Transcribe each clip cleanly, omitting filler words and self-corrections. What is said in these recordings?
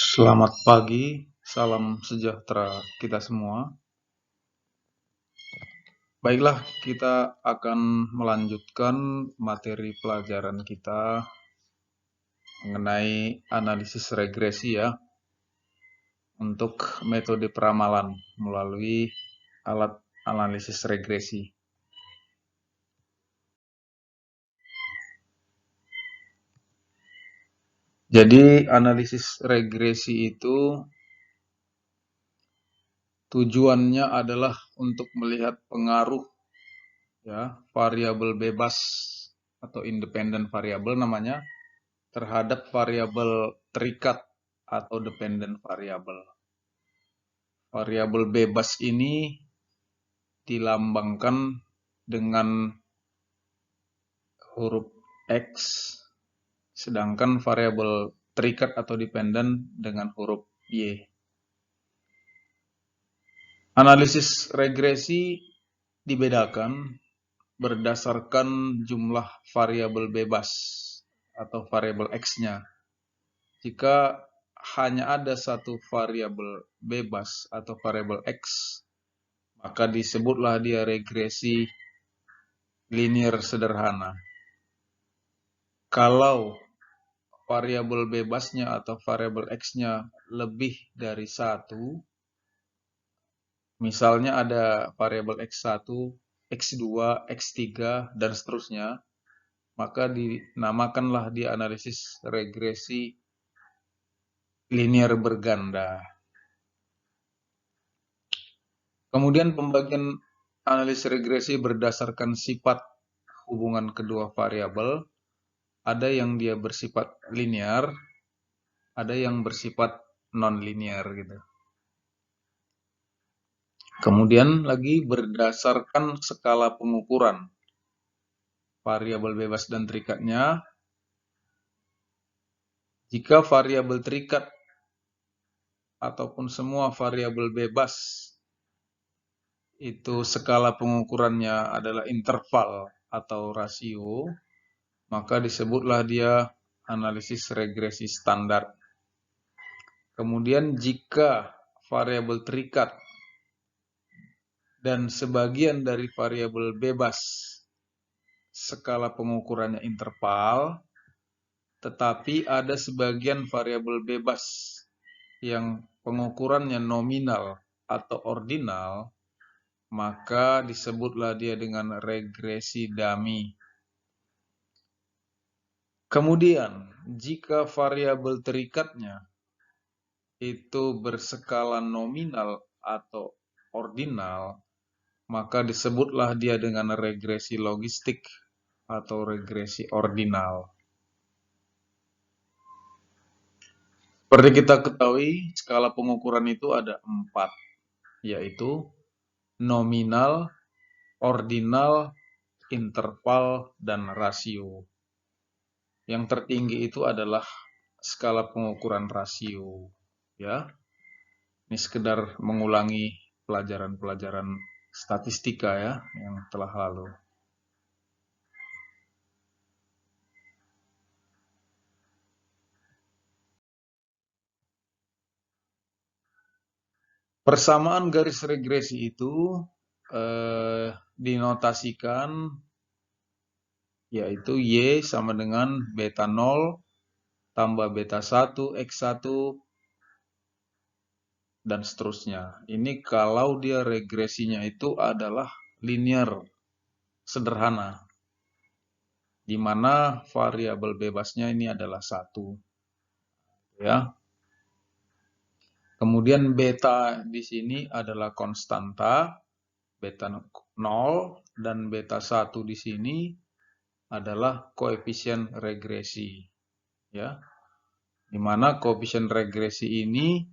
Selamat pagi, salam sejahtera kita semua. Baiklah, kita akan melanjutkan materi pelajaran kita mengenai analisis regresi ya, untuk metode peramalan melalui alat analisis regresi. Jadi analisis regresi itu tujuannya adalah untuk melihat pengaruh ya, variabel bebas atau independent variabel namanya terhadap variabel terikat atau dependent variabel. Variabel bebas ini dilambangkan dengan huruf X, sedangkan variabel terikat atau dependent dengan huruf Y. Analisis regresi dibedakan berdasarkan jumlah variabel bebas atau variabel X-nya. Jika hanya ada satu variabel bebas atau variabel X, maka disebutlah dia regresi linear sederhana. Kalau variabel bebasnya atau variabel X-nya lebih dari satu, misalnya ada variabel X1, X2, X3, dan seterusnya, maka dinamakanlah dia analisis regresi linear berganda. Kemudian pembagian analisis regresi berdasarkan sifat hubungan kedua variabel. Ada yang dia bersifat linear, ada yang bersifat non-linear gitu. Kemudian lagi berdasarkan skala pengukuran variabel bebas dan terikatnya. Jika variabel terikat ataupun semua variabel bebas itu skala pengukurannya adalah interval atau rasio, maka disebutlah dia analisis regresi standar. Kemudian jika variabel terikat dan sebagian dari variabel bebas skala pengukurannya interval, tetapi ada sebagian variabel bebas yang pengukurannya nominal atau ordinal, maka disebutlah dia dengan regresi dummy. Kemudian, jika variabel terikatnya itu berskala nominal atau ordinal, maka disebutlah dia dengan regresi logistik atau regresi ordinal. Seperti kita ketahui, skala pengukuran itu ada 4, yaitu nominal, ordinal, interval, dan rasio. Yang tertinggi itu adalah skala pengukuran rasio. Ya, ini sekedar mengulangi pelajaran-pelajaran statistika ya yang telah lalu. Persamaan garis regresi itu dinotasikan yaitu Y sama dengan beta 0 tambah beta 1 X1 dan seterusnya. Ini kalau dia regresinya itu adalah linear sederhana, di mana variabel bebasnya ini adalah 1. Ya. Kemudian beta di sini adalah konstanta, beta 0, dan beta 1 di sini adalah koefisien regresi. Ya. Di mana koefisien regresi ini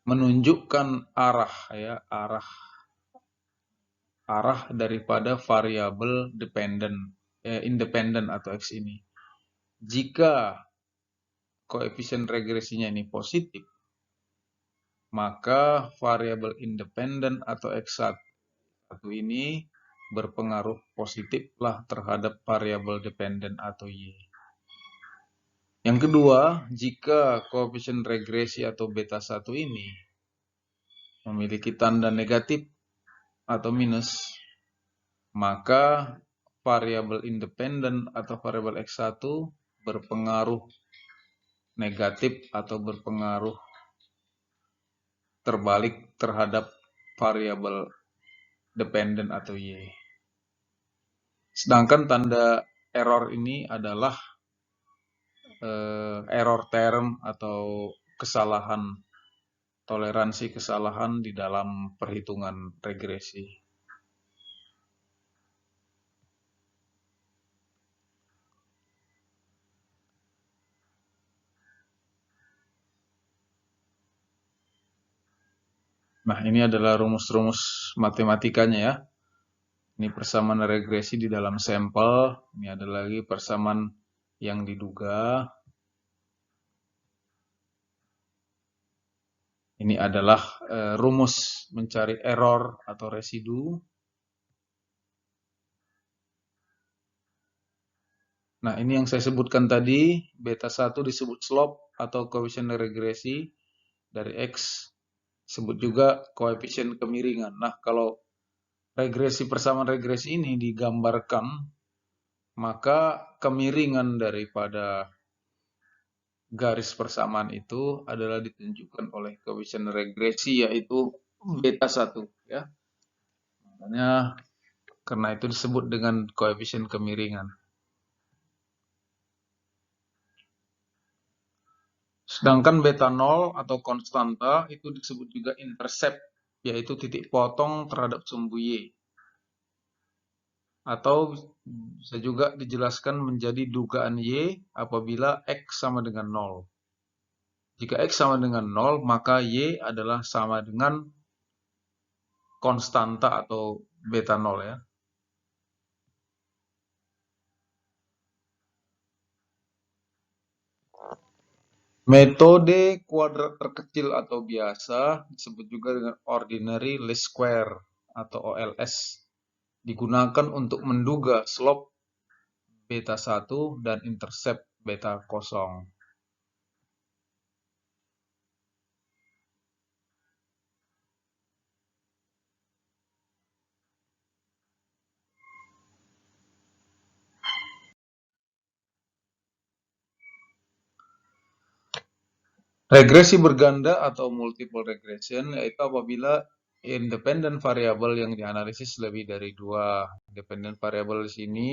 menunjukkan arah ya, arah daripada variabel independen atau X ini. Jika koefisien regresinya ini positif, maka variabel independen atau X1 ini berpengaruh positiflah terhadap variabel dependen atau Y. Yang kedua, jika koefisien regresi atau beta 1 ini memiliki tanda negatif atau minus, maka variabel independen atau variabel X1 berpengaruh negatif atau berpengaruh terbalik terhadap variabel dependen atau Y. Sedangkan tanda error ini adalah error term atau kesalahan, toleransi kesalahan di dalam perhitungan regresi. Nah, ini adalah rumus-rumus matematikanya ya. Ini persamaan regresi di dalam sampel. Ini ada lagi persamaan yang diduga. Ini adalah rumus mencari error atau residu. Nah, ini yang saya sebutkan tadi, beta 1 disebut slope atau koefisien regresi dari X, sebut juga koefisien kemiringan. Nah, kalau persamaan regresi ini digambarkan, maka kemiringan daripada garis persamaan itu adalah ditunjukkan oleh koefisien regresi, yaitu beta 1 ya. Makanya karena itu disebut dengan koefisien kemiringan. Sedangkan beta 0 atau konstanta itu disebut juga intercept, yaitu titik potong terhadap sumbu Y. Atau bisa juga dijelaskan menjadi dugaan Y apabila X sama dengan 0. Jika X sama dengan 0, maka Y adalah sama dengan konstanta atau beta 0 ya. Metode kuadrat terkecil atau biasa disebut juga dengan ordinary least square atau OLS. Digunakan untuk menduga slope beta 1 dan intercept beta 0. Regresi berganda atau multiple regression yaitu apabila independent variabel yang dianalisis lebih dari 2. Independent variabel di sini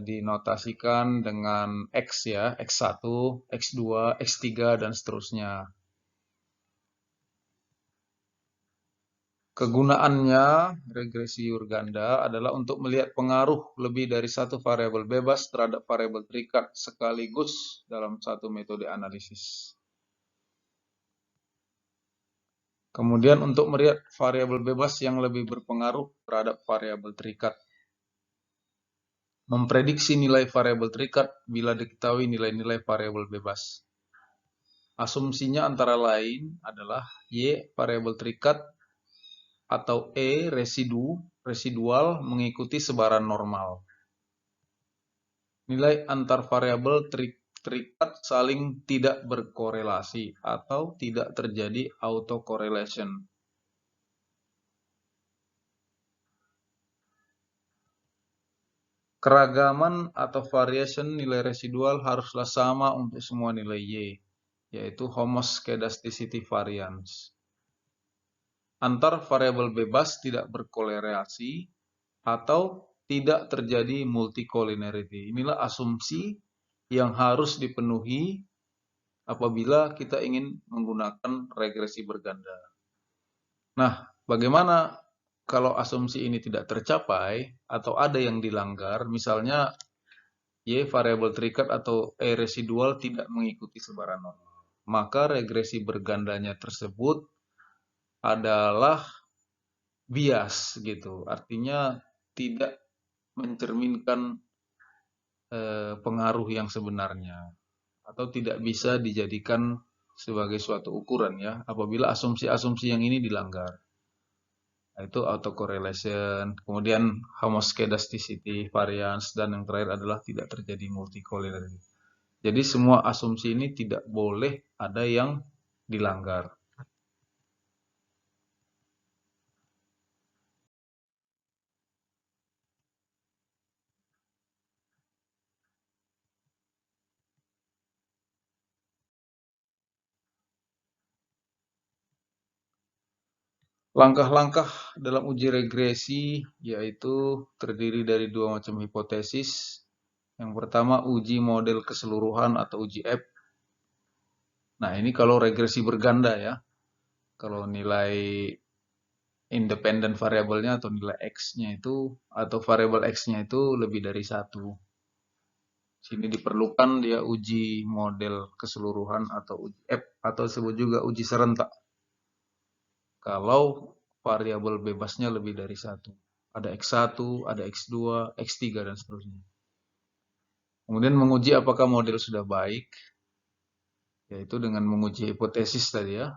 dinotasikan dengan X ya, X1, X2, X3 dan seterusnya. Kegunaannya regresi Urganda adalah untuk melihat pengaruh lebih dari satu variabel bebas terhadap variabel terikat sekaligus dalam satu metode analisis. Kemudian untuk melihat variabel bebas yang lebih berpengaruh terhadap variabel terikat. Memprediksi nilai variabel terikat bila diketahui nilai-nilai variabel bebas. Asumsinya antara lain adalah Y variabel terikat atau E residual mengikuti sebaran normal. Nilai antar variabel terikat saling tidak berkorelasi atau tidak terjadi autocorrelation. Keragaman atau variation nilai residual haruslah sama untuk semua nilai Y, yaitu homoscedasticity variance. Antar variabel bebas tidak berkorelasi atau tidak terjadi multicollinearity. Inilah asumsi yang harus dipenuhi apabila kita ingin menggunakan regresi berganda. Nah, bagaimana kalau asumsi ini tidak tercapai atau ada yang dilanggar, misalnya Y variabel terikat atau E residual tidak mengikuti sebaran normal, maka regresi bergandanya tersebut adalah bias gitu. Artinya tidak mencerminkan pengaruh yang sebenarnya atau tidak bisa dijadikan sebagai suatu ukuran ya apabila asumsi-asumsi yang ini dilanggar. Itu autocorrelation, kemudian homoscedasticity variance, dan yang terakhir adalah tidak terjadi multicollinearity. Jadi semua asumsi ini tidak boleh ada yang dilanggar. Langkah-langkah dalam uji regresi yaitu terdiri dari dua macam hipotesis. Yang pertama uji model keseluruhan atau uji F. Nah, ini kalau regresi berganda ya. Kalau nilai independen variabelnya atau nilai X-nya itu atau variabel X-nya itu lebih dari 1. Sini diperlukan dia uji model keseluruhan atau uji F atau disebut juga uji serentak. Kalau variabel bebasnya lebih dari 1. Ada X1, ada X2, X3, dan seterusnya. Kemudian menguji apakah model sudah baik, yaitu dengan menguji hipotesis tadi ya.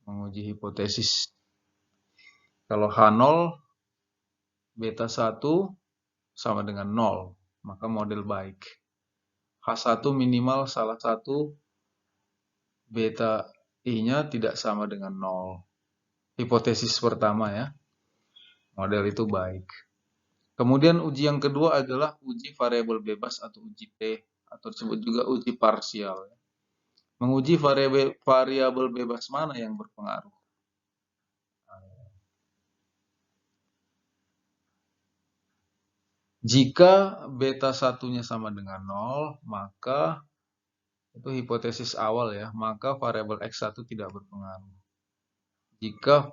Menguji hipotesis. Kalau H0, beta 1 sama dengan 0, maka model baik. H1 minimal salah satu, beta I-nya tidak sama dengan 0. Hipotesis pertama ya, model itu baik. Kemudian uji yang kedua adalah uji variabel bebas atau uji T, atau disebut juga uji parsial. Menguji variabel bebas mana yang berpengaruh. Jika beta satunya sama dengan 0, maka itu hipotesis awal ya, maka variabel X1 tidak berpengaruh. Jika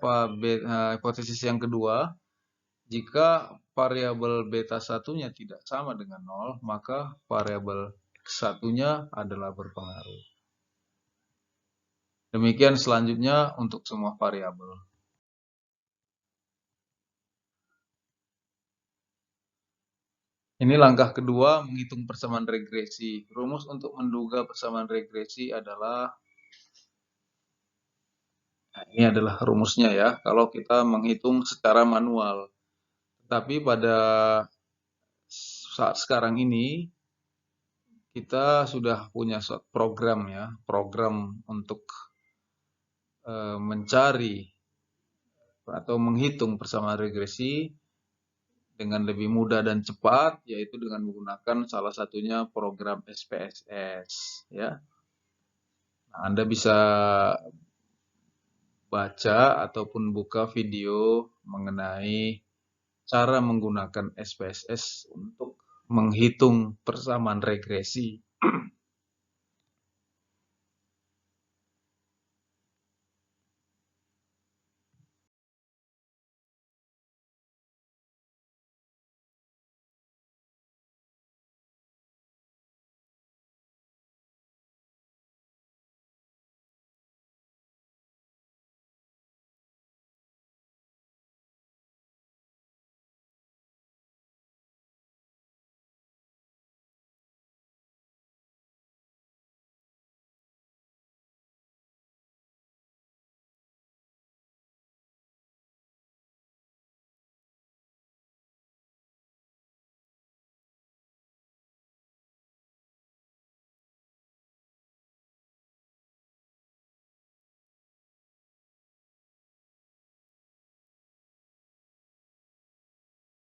hipotesis yang kedua, jika variabel beta satunya tidak sama dengan 0, maka variabel X1-nya adalah berpengaruh. Demikian selanjutnya untuk semua variabel. Ini langkah kedua, menghitung persamaan regresi. Rumus untuk menduga persamaan regresi adalah, nah ini adalah rumusnya ya, kalau kita menghitung secara manual. Tapi pada saat sekarang ini, kita sudah punya program ya, program untuk mencari atau menghitung persamaan regresi dengan lebih mudah dan cepat, yaitu dengan menggunakan salah satunya program SPSS ya. Nah, Anda bisa baca ataupun buka video mengenai cara menggunakan SPSS untuk menghitung persamaan regresi.